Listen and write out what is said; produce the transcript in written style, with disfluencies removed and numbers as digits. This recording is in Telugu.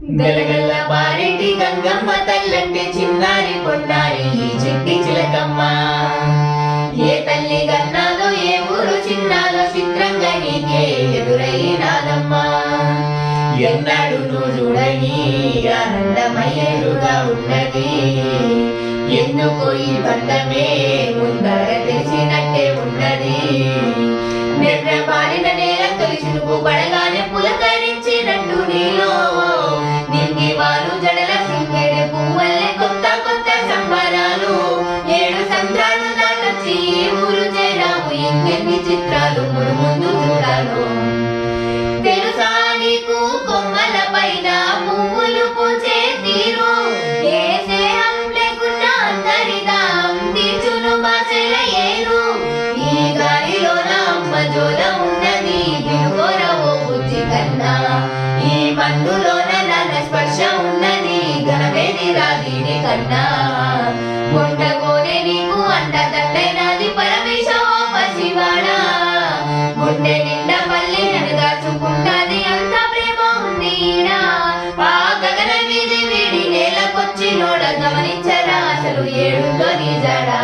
గలగల్ల పారేటి గంగమ్మ తల్లంటే చిన్నారి పొన్నారి ఈ చిట్టి చిలకమ్మ. ఏ తల్లి గన్నాదో ఏ ఊరు చిన్నాదో చిత్రంగా నీకే ఎదురైనాదమ్మా. ఎన్నాడు నువ్వు చూడని ఆనందమయ్యేరుగా ఉన్నది, ఎందుకో ఈ బంధమే ముందర తెలిసినట్టే ఉన్నది. నిర్రబారిన నేల తొలిసినుకు పడగానే పులకరించినట్టు నీలో నింగి వారు జడల సింగేడు పువ్వుల్లే కొత్త కొత్త సంబరాలు. 7 సంద్రాలు దాటొచ్చి ఈ ఊరు చేరాము, ఇంకెన్ని చిత్రాలు ముందు చూడాలో. తెలుసా నీకు కొమ్మల పైన పువ్వులు పూచే తీరు, ఏ స్నేహం లేకున్నా అందరిదాం తీర్చును బాచెల ఏరు. ఈ గాలిలో నా అమ్మ జోల ఉన్నది, వినుకోరవో బుజ్జి కన్నా. ఈ మందులోన నాన్న స్పర్శ ఉన్నది, ఘనమేది రాగిని కన్నా. కొండగోనే నీకు అండదండైనది పరమేశ ఓ పసివాడా. గుండె నిండా పల్లి నన్ను దాచుకుంటాది, అంత ప్రేమ ఉంది ఈడా. ఆ గగన వీధి వీడి నేలకొచ్చి నోడ గమనించరా అసలు ఏడుందో నీ జడా.